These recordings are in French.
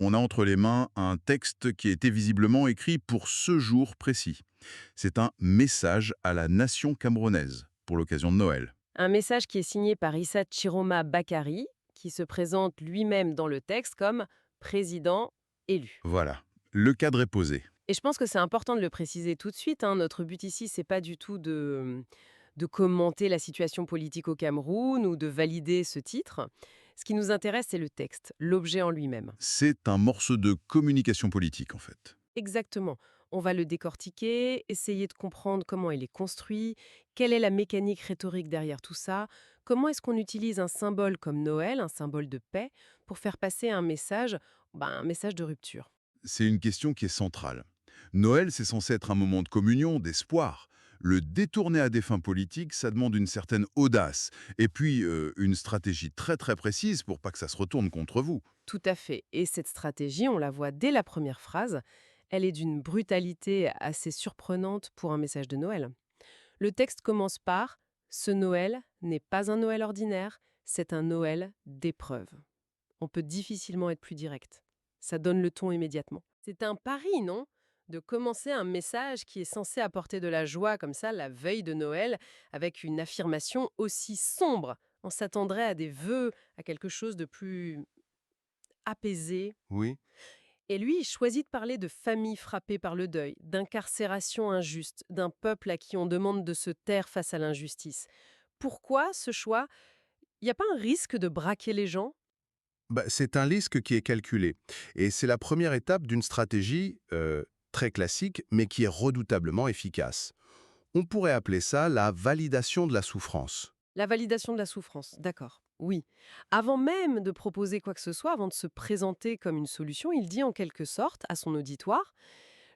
On a entre les mains un texte qui a été visiblement écrit pour ce jour précis. C'est un message à la nation camerounaise pour l'occasion de Noël. Un message qui est signé par Issa Chiroma Bakari, qui se présente lui-même dans le texte comme président élu. Voilà, le cadre est posé. Et je pense que c'est important de le préciser tout de suite, hein. Notre but ici, c'est pas du tout de commenter la situation politique au Cameroun ou de valider ce titre. Ce qui nous intéresse, c'est le texte, l'objet en lui-même. C'est un morceau de communication politique en fait. Exactement. On va le décortiquer, essayer de comprendre comment il est construit, quelle est la mécanique rhétorique derrière tout ça, comment est-ce qu'on utilise un symbole comme Noël, un symbole de paix, pour faire passer un message de rupture. C'est une question qui est centrale. Noël, c'est censé être un moment de communion, d'espoir. Le détourner à des fins politiques, ça demande une certaine audace. Et puis, une stratégie très très précise pour pas que ça se retourne contre vous. Tout à fait. Et cette stratégie, on la voit dès la première phrase, elle est d'une brutalité assez surprenante pour un message de Noël. Le texte commence par Ce Noël n'est pas un Noël ordinaire, c'est un Noël d'épreuve. On peut difficilement être plus direct. Ça donne le ton immédiatement. C'est un pari, non? De commencer un message qui est censé apporter de la joie comme ça la veille de Noël avec une affirmation aussi sombre. On s'attendrait à des vœux, à quelque chose de plus apaisé. Oui. Et lui, il choisit de parler de familles frappées par le deuil, d'incarcération injuste, d'un peuple à qui on demande de se taire face à l'injustice. Pourquoi ce choix? Il n'y a pas un risque de braquer les gens? C'est un risque qui est calculé. Et c'est la première étape d'une stratégie très classique, mais qui est redoutablement efficace. On pourrait appeler ça la validation de la souffrance. La validation de la souffrance, d'accord. Oui. Avant même de proposer quoi que ce soit, avant de se présenter comme une solution, il dit en quelque sorte à son auditoire: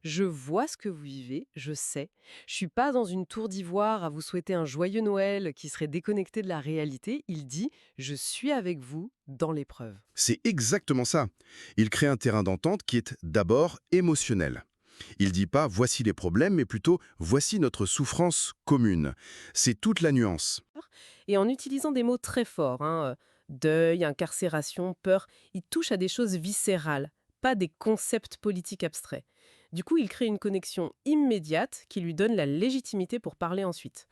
je vois ce que vous vivez, je sais. Je suis pas dans une tour d'ivoire à vous souhaiter un joyeux Noël qui serait déconnecté de la réalité. Il dit: je suis avec vous dans l'épreuve. C'est exactement ça. Il crée un terrain d'entente qui est d'abord émotionnel. Il dit pas voici les problèmes, mais plutôt voici notre souffrance commune. C'est toute la nuance. Et en utilisant des mots très forts, deuil, incarcération, peur, il touche à des choses viscérales, pas des concepts politiques abstraits. Du coup, il crée une connexion immédiate qui lui donne la légitimité pour parler ensuite.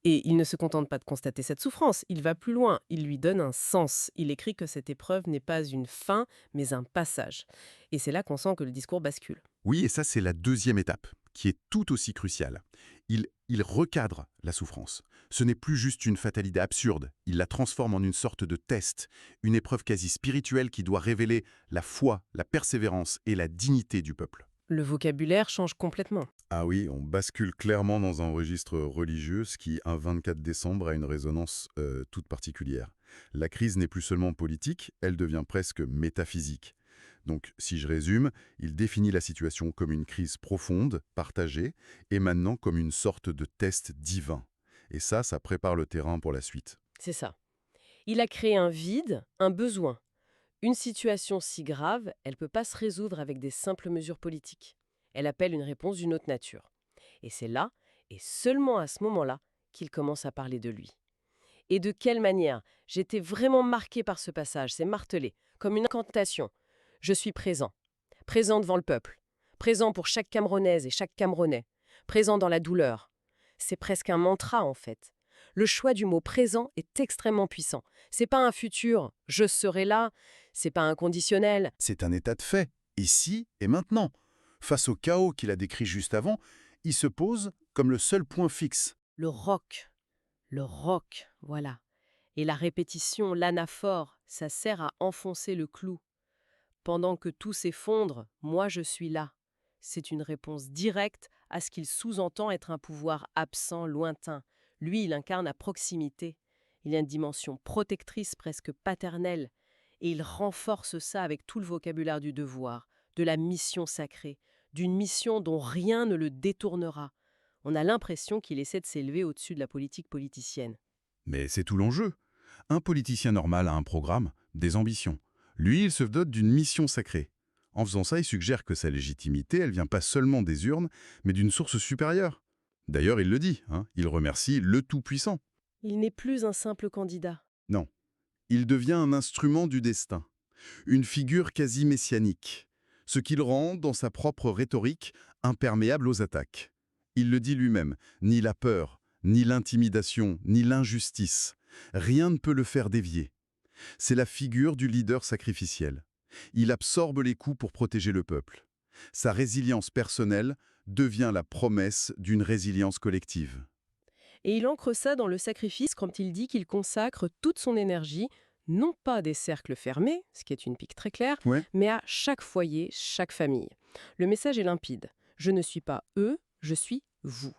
Et il ne se contente pas de constater cette souffrance, il va plus loin, il lui donne un sens. Il écrit que cette épreuve n'est pas une fin, mais un passage. Et c'est là qu'on sent que le discours bascule. Oui, et ça, c'est la deuxième étape, qui est tout aussi cruciale. Il recadre la souffrance. Ce n'est plus juste une fatalité absurde, il la transforme en une sorte de test, une épreuve quasi spirituelle qui doit révéler la foi, la persévérance et la dignité du peuple. Le vocabulaire change complètement. Ah oui, on bascule clairement dans un registre religieux, ce qui, un 24 décembre, a une résonance toute particulière. La crise n'est plus seulement politique, elle devient presque métaphysique. Donc, si je résume, il définit la situation comme une crise profonde, partagée, et maintenant comme une sorte de test divin. Et ça prépare le terrain pour la suite. C'est ça. Il a créé un vide, un besoin. Une situation si grave, elle ne peut pas se résoudre avec des simples mesures politiques. Elle appelle une réponse d'une autre nature. Et c'est là, et seulement à ce moment-là, qu'il commence à parler de lui. Et de quelle manière? J'étais vraiment marquée par ce passage, c'est martelé, comme une incantation. Je suis présent. Présent devant le peuple. Présent pour chaque Camerounaise et chaque Camerounais. Présent dans la douleur. C'est presque un mantra en fait. Le choix du mot présent est extrêmement puissant. C'est pas un futur, je serai là, c'est pas un conditionnel. C'est un état de fait, ici et maintenant. Face au chaos qu'il a décrit juste avant, il se pose comme le seul point fixe. Le roc, voilà. Et la répétition, l'anaphore, ça sert à enfoncer le clou. Pendant que tout s'effondre, moi je suis là. C'est une réponse directe à ce qu'il sous-entend être un pouvoir absent, lointain. Lui, il incarne à proximité. Il a une dimension protectrice, presque paternelle. Et il renforce ça avec tout le vocabulaire du devoir, de la mission sacrée, d'une mission dont rien ne le détournera. On a l'impression qu'il essaie de s'élever au-dessus de la politique politicienne. Mais c'est tout l'enjeu. Un politicien normal a un programme, des ambitions. Lui, il se dote d'une mission sacrée. En faisant ça, il suggère que sa légitimité, elle vient pas seulement des urnes, mais d'une source supérieure. D'ailleurs, il le dit, il remercie le Tout-Puissant. Il n'est plus un simple candidat. Non, il devient un instrument du destin. Une figure quasi messianique, ce qui le rend, dans sa propre rhétorique, imperméable aux attaques. Il le dit lui-même, ni la peur, ni l'intimidation, ni l'injustice. Rien ne peut le faire dévier. C'est la figure du leader sacrificiel. Il absorbe les coups pour protéger le peuple. Sa résilience personnelle devient la promesse d'une résilience collective. Et il ancre ça dans le sacrifice quand il dit qu'il consacre toute son énergie, non pas à des cercles fermés, ce qui est une pique très claire, Ouais. mais à chaque foyer, chaque famille. Le message est limpide. Je ne suis pas eux, je suis vous.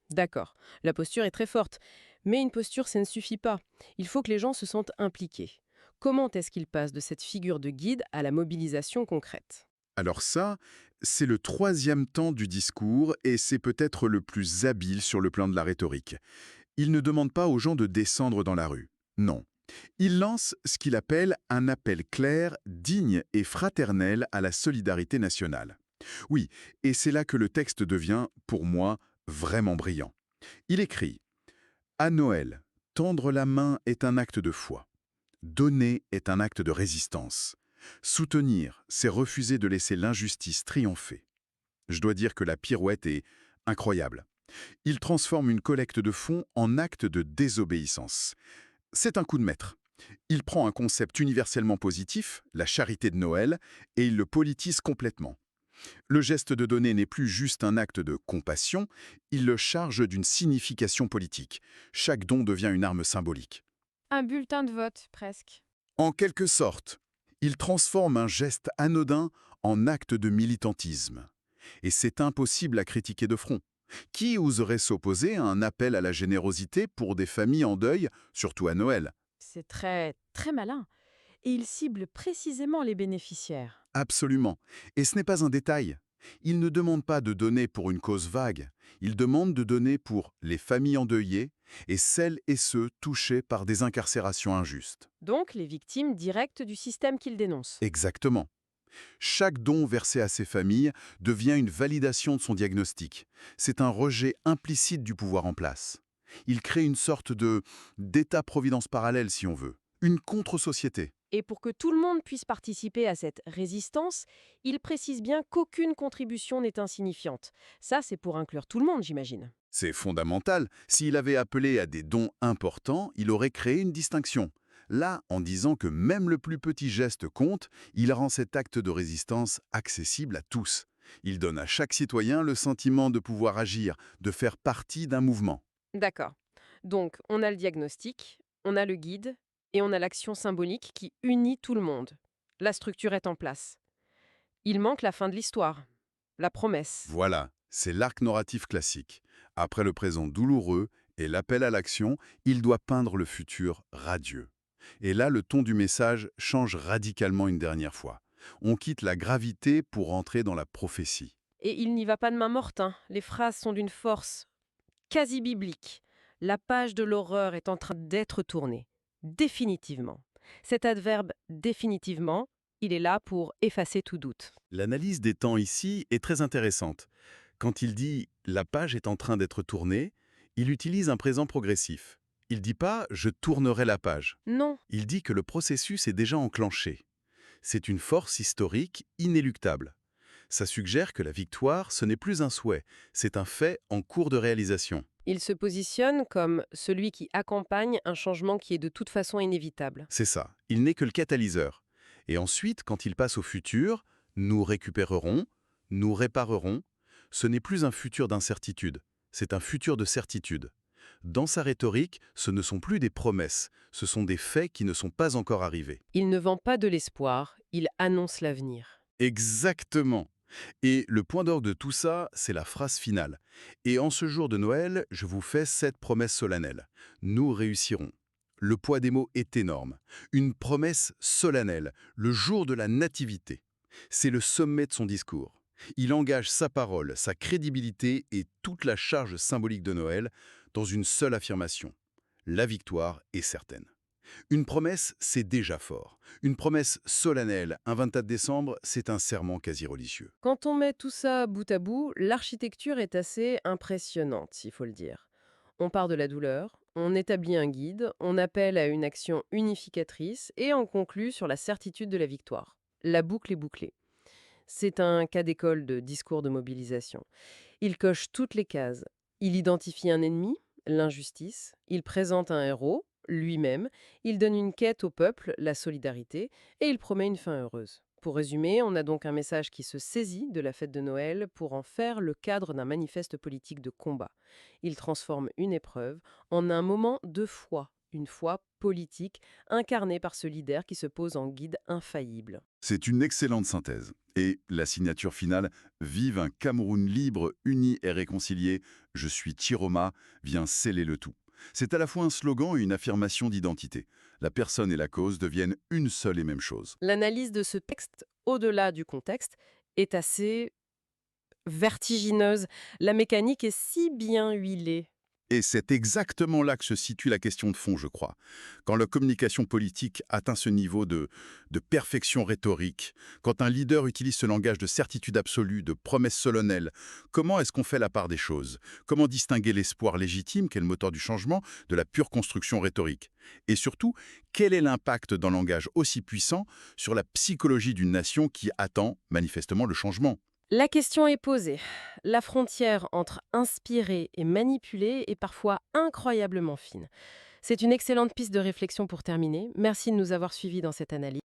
D'accord, la posture est très forte, mais une posture, ça ne suffit pas. Il faut que les gens se sentent impliqués. Comment est-ce qu'il passe de cette figure de guide à la mobilisation concrète? Alors ça, c'est le troisième temps du discours et c'est peut-être le plus habile sur le plan de la rhétorique. Il ne demande pas aux gens de descendre dans la rue. Non. Il lance ce qu'il appelle un appel clair, digne et fraternel à la solidarité nationale. Oui, et c'est là que le texte devient, pour moi, vraiment brillant. Il écrit « À Noël, tendre la main est un acte de foi. Donner est un acte de résistance. Soutenir, c'est refuser de laisser l'injustice triompher. » Je dois dire que la pirouette est incroyable. Il transforme une collecte de fonds en acte de désobéissance. C'est un coup de maître. Il prend un concept universellement positif, la charité de Noël, et il le politise complètement. Le geste de donner n'est plus juste un acte de compassion, il le charge d'une signification politique. Chaque don devient une arme symbolique. Un bulletin de vote, presque. En quelque sorte, il transforme un geste anodin en acte de militantisme. Et c'est impossible à critiquer de front. Qui oserait s'opposer à un appel à la générosité pour des familles en deuil, surtout à Noël? C'est très, très malin. Et il cible précisément les bénéficiaires. Absolument. Et ce n'est pas un détail. Il ne demande pas de donner pour une cause vague. Il demande de donner pour les familles endeuillées et celles et ceux touchés par des incarcérations injustes. Donc, les victimes directes du système qu'il dénonce. Exactement. Chaque don versé à ces familles devient une validation de son diagnostic. C'est un rejet implicite du pouvoir en place. Il crée une sorte d'état-providence parallèle, si on veut. Une contre-société. Et pour que tout le monde puisse participer à cette résistance, il précise bien qu'aucune contribution n'est insignifiante. Ça, c'est pour inclure tout le monde, j'imagine. C'est fondamental. S'il avait appelé à des dons importants, il aurait créé une distinction. Là, en disant que même le plus petit geste compte, il rend cet acte de résistance accessible à tous. Il donne à chaque citoyen le sentiment de pouvoir agir, de faire partie d'un mouvement. D'accord. Donc, on a le diagnostic, on a le guide, et on a l'action symbolique qui unit tout le monde. La structure est en place. Il manque la fin de l'histoire, la promesse. Voilà, c'est l'arc narratif classique. Après le présent douloureux et l'appel à l'action, il doit peindre le futur radieux. Et là, le ton du message change radicalement une dernière fois. On quitte la gravité pour entrer dans la prophétie. Et il n'y va pas de main morte, hein. Les phrases sont d'une force quasi biblique. La page de l'horreur est en train d'être tournée. Définitivement. Cet adverbe « définitivement », il est là pour effacer tout doute. L'analyse des temps ici est très intéressante. Quand il dit « la page est en train d'être tournée », il utilise un présent progressif. Il ne dit pas « je tournerai la page ». Non, Il dit que le processus est déjà enclenché. C'est une force historique inéluctable. Ça suggère que la victoire, ce n'est plus un souhait, c'est un fait en cours de réalisation. il se positionne comme celui qui accompagne un changement qui est de toute façon inévitable. C'est ça, il n'est que le catalyseur. Et ensuite, quand il passe au futur, nous récupérerons, nous réparerons. Ce n'est plus un futur d'incertitude, c'est un futur de certitude. Dans sa rhétorique, ce ne sont plus des promesses, ce sont des faits qui ne sont pas encore arrivés. Il ne vend pas de l'espoir, il annonce l'avenir. Exactement. Et le point d'orgue de tout ça, c'est la phrase finale. Et en ce jour de Noël, je vous fais cette promesse solennelle. Nous réussirons. Le poids des mots est énorme. Une promesse solennelle, le jour de la nativité. C'est le sommet de son discours. Il engage sa parole, sa crédibilité et toute la charge symbolique de Noël dans une seule affirmation. La victoire est certaine. Une promesse, c'est déjà fort. Une promesse solennelle, un 24 décembre, c'est un serment quasi religieux. Quand on met tout ça bout à bout, l'architecture est assez impressionnante, il faut le dire. On part de la douleur, on établit un guide, on appelle à une action unificatrice et on conclut sur la certitude de la victoire. La boucle est bouclée. C'est un cas d'école de discours de mobilisation. Il coche toutes les cases. Il identifie un ennemi, l'injustice. Il présente un héros, lui-même. Il donne une quête au peuple, la solidarité. Et il promet une fin heureuse. Pour résumer, on a donc un message qui se saisit de la fête de Noël pour en faire le cadre d'un manifeste politique de combat. Il transforme une épreuve en un moment de foi, une foi politique, incarnée par ce leader qui se pose en guide infaillible. C'est une excellente synthèse. Et la signature finale, Vive un Cameroun libre, uni et réconcilié, je suis Chiroma, vient sceller le tout. C'est à la fois un slogan et une affirmation d'identité. La personne et la cause deviennent une seule et même chose. L'analyse de ce texte, au-delà du contexte, est assez vertigineuse. La mécanique est si bien huilée. Et c'est exactement là que se situe la question de fond, je crois. Quand la communication politique atteint ce niveau de perfection rhétorique, quand un leader utilise ce langage de certitude absolue, de promesse solennelle, comment est-ce qu'on fait la part des choses? Comment distinguer l'espoir légitime, qu'est le moteur du changement, de la pure construction rhétorique? Et surtout, quel est l'impact d'un langage aussi puissant sur la psychologie d'une nation qui attend manifestement le changement? La question est posée. La frontière entre inspirer et manipuler est parfois incroyablement fine. C'est une excellente piste de réflexion pour terminer. Merci de nous avoir suivis dans cette analyse.